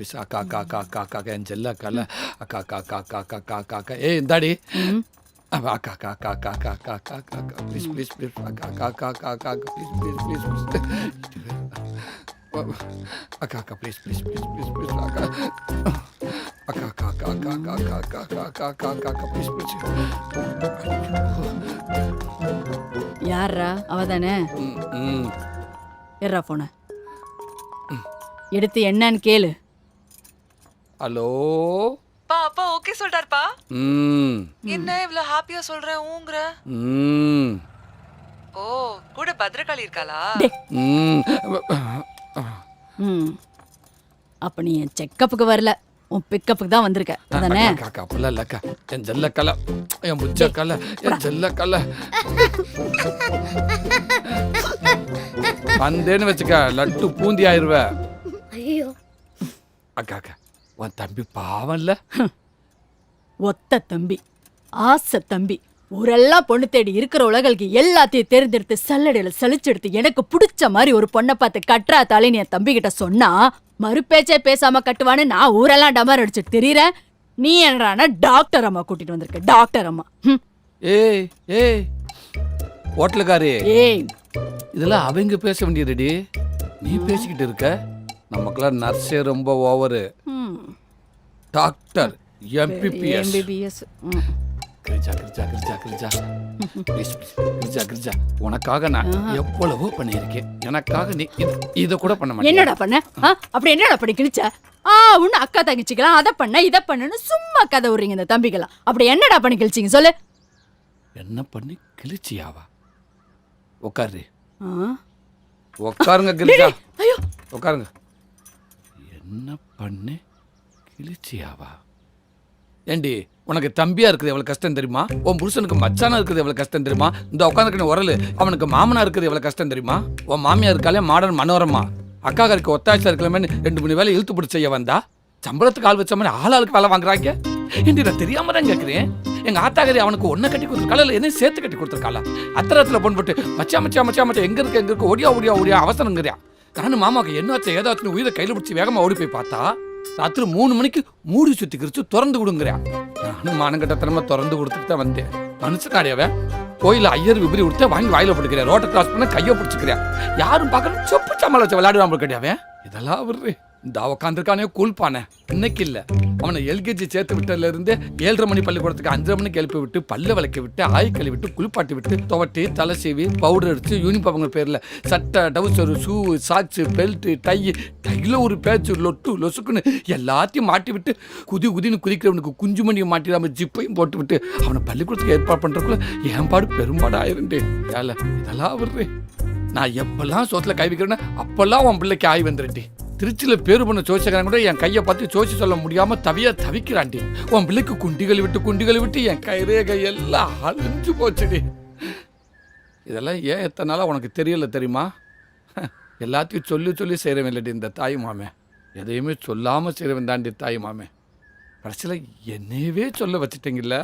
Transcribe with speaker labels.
Speaker 1: Please அக்கா அக்கா அக்கா அக்கா அக்கா அக்கா என் செல்ல அக்கால அக்கா அக்கா அக்கா அக்கா அக்கா அக்கா அக்கா அக்கா ஏ இந்தாடி அக்கா அக்கா அக்கா அக்கா அக்கா அக்கா அக்கா அக்கா அக்கா அக்கா ப்ளீஸ் ப்ளீஸ் ப்ளீஸ் அக்கா அக்கா அக்கா அக்கா அக்கா அக்கா ப்ளீஸ் ப்ளீஸ் ப்ளீஸ் அக்கா அக்கா please please please please please அக்கா அக்கா அக்கா அக்கா அக்கா அக்கா அக்கா அக்கா அக்கா அக்கா அக்கா அக்கா ப்ளீஸ் ப்ளீஸ்
Speaker 2: யாரா அவதானே? ஏறா போன எடுத்து என்னன்னு கேளு.
Speaker 1: ஹலோ
Speaker 3: அப்பா ஓகே சொல்லிட்டாருப்பா. என்ன இவ்வளவு ஹாப்பியா சொல்றேன் ஊங்குற? ஓ கூட பத்ரகாளி இருக்காளா?
Speaker 2: அப்ப நீ என் செக்கப்புக்கு வரல, உன் பிக்கப்புக்கு தான் வந்திருக்க அதானே?
Speaker 1: அக்கா அப்படிலாம் இல்லக்கா, என் ஜெல்லக்கல என் புச்சக்கல என் ஜெல்லக்கல வந்தேன்னு வச்சுக்க லட்டு பூந்தி ஆயிருவ.
Speaker 4: ஐயோ
Speaker 1: அக்கா அக்கா உன் தம்பி பாவம் இல்ல?
Speaker 2: ஒத்த தம்பி, ஆசை தம்பி, ஊரெல்லாம் பொண்ணு தேடி இருக்கிற உலகளுக்கு எல்லாத்தையும் தேர்ந்தெடுத்து சல்லடையில சலிச்செடுத்து எனக்கு பிடிச்ச மாதிரி ஒரு பொண்ணை பார்த்து கட்டுறா தாலின்னு என் தம்பி கிட்ட சொன்னா மறுபேச்சே பேசாம கட்டுவான்னு நான் ஊரெல்லாம் டமார் அடிச்சுட்டு தெரியறேன். நீ என்னடானா டாக்டர் அம்மா கூட்டிட்டு வந்திருக்க, டாக்டர் அம்மா.
Speaker 1: ஏய் ஏய் ஹோட்டலுக்காரி,
Speaker 2: ஏய்
Speaker 1: இதெல்லாம் அவங்க பேச வேண்டியதுடி, நீ பேசிக்கிட்டு இருக்க. நமக்கெல்லாம் நர்ஸே ரொம்ப over. Doctor MBBS
Speaker 2: MBBS.
Speaker 1: Girija Girija Girija Girija please please Girija Girija உனக்காக நான் எவ்வளவோ பண்ணியிருக்கேன், எனக்காக நீ இதை கூட பண்ண மாட்டேன்.
Speaker 2: என்னடா பண்ண? அப்படி என்னடா பண்ணி கிழிச்ச? ஒன்னு அக்கா தங்கச்சிக்கலாம் அதை பண்ண இதை பண்ணுன்னு சும்மா கதை விடுறீங்க இந்த தம்பிக்கலாம். அப்படி என்னடா பண்ணி கிழிச்சிங்க சொல்லு.
Speaker 1: என்ன பண்ணி கிழிச்சியாவா? உட்காரு உட்காருங்க கிரிஜா,
Speaker 2: ஐயோ
Speaker 1: உட்காருங்க. என்ன பண்ணி கிழிச்சியாவா? ஏண்டி உனக்கு தம்பியா இருக்குது எவ்வளவு கஷ்டம் தெரியுமா? உன் புருஷனுக்கு மச்சானா இருக்குது எவ்வளவு கஷ்டம் தெரியுமா? இந்த உட்காந்துக்கின உரலு அவனுக்கு மாமனா இருக்குது எவ்வளவு கஷ்டம் தெரியுமா? உன் மாமியா இருக்காலே மாடர்ன் மனோரமா, அக்காக்காருக்கு ஒத்தாய்ச்சா இருக்கலாமே 2-3 வேலை இழுத்து பிடிச்ச செய்ய வந்தா சம்பளத்துக்கு ஆள் வச்ச மாதிரி ஆளாளுக்கு வேலை வாங்குறாங்க. ஏண்டி நான் தெரியாம தான் கேட்கிறேன். எங்க ஆத்தாக்காரி அவனுக்கு ஒன்ன கட்டி கொடுத்துருக்காளா இல்ல என்ன சேர்த்து கட்டி கொடுத்துருக்காளா? அத்தரத்துல பொண்ணு போட்டு மச்சா மச்சா மச்சா மச்சா எங்க இருக்கு ஓடியா ஓடியா ஓடியா அவசரங்கிறியா? நானும் மாமாவுக்கு என்னாச்சு ஏதாச்சும் உயிரை கையில பிடிச்சி வேகமா ஓடி போய் பார்த்தா ராத்திரி 3 மணிக்கு மூடி சுத்தி கிரிச்சு திறந்து கொடுங்குறியா. நானும் மானங்கட்டத்தனமா திறந்து கொடுத்துட்டு தான் வந்தேன். மனுஷனாடியாவ கோயில ஐயர் விபரி கொடுத்த வாங்கி வாயில போட்டுக்கிறேன். ரோட்டை கிராஸ் பண்ண கையை பிடிச்சிக்கிறியா. யாரும் பார்க்கணும் சொப்பு சமாள வச்சு விளையாடுவாங்க கிடையாவே. இதெல்லாம் விடுறே. இந்த உட்காந்துருக்கானே கூழ்பானே இன்னைக்கு இல்ல, அவனை எல்கேஜி சேர்த்து விட்டதுல இருந்து 7:30 மணி பள்ளிக்கூடத்துக்கு 5:30 மணிக்கு எழுப்பி விட்டு பல்ல விளக்கி விட்டு ஆய் கழுவி விட்டு குளிப்பாட்டி விட்டு துவட்டி தலை சீவி பவுடர் அடிச்சு யூனிஃபார்ம் பேர்ல சட்டை டவுசர் ஷூ சாக்ஸ் பெல்ட் டைல ஒரு பேச்சு லொட்டு லொசுக்குன்னு எல்லாத்தையும் மாட்டி விட்டு குதின்னு குதிக்கிறவனுக்கு குஞ்சு மணியை மாட்டிடாம ஜிப்பையும் போட்டு விட்டு அவனை பள்ளிக்கூடத்துக்கு ஏற்பாடு பண்றதுக்குள்ள ஏன்பாடு பெரும்பாடு ஆயிருந்தே. ஏல இதெல்லாம் விடுறேன். நான் எப்பெல்லாம் சோத்துல கை வைக்கிறேன்னா அப்பெல்லாம் உன் பிள்ளைக்கு ஆய் வந்துருண்டி. திருச்சியில பேரு பண்ண சோசிக்கிறாங்க கூட என் கையை பார்த்து சோசி சொல்ல முடியாம தவிக்கிறாண்டி. உன் பிள்ளைக்கு குண்டிகளை விட்டு என் கைரேகை எல்லாம் அழிஞ்சு போச்சுடி. இதெல்லாம் ஏன் எத்தனை நாளா உனக்கு தெரியல தெரியுமா? எல்லாத்தையும் சொல்லி செய்யறவன் இல்லடி இந்த தாய் மாமே. எதையுமே சொல்லாம செய்யறவன் தாண்டி தாய் மாமே. கடைசியில என்னையவே சொல்ல வச்சுட்டீங்கல்ல.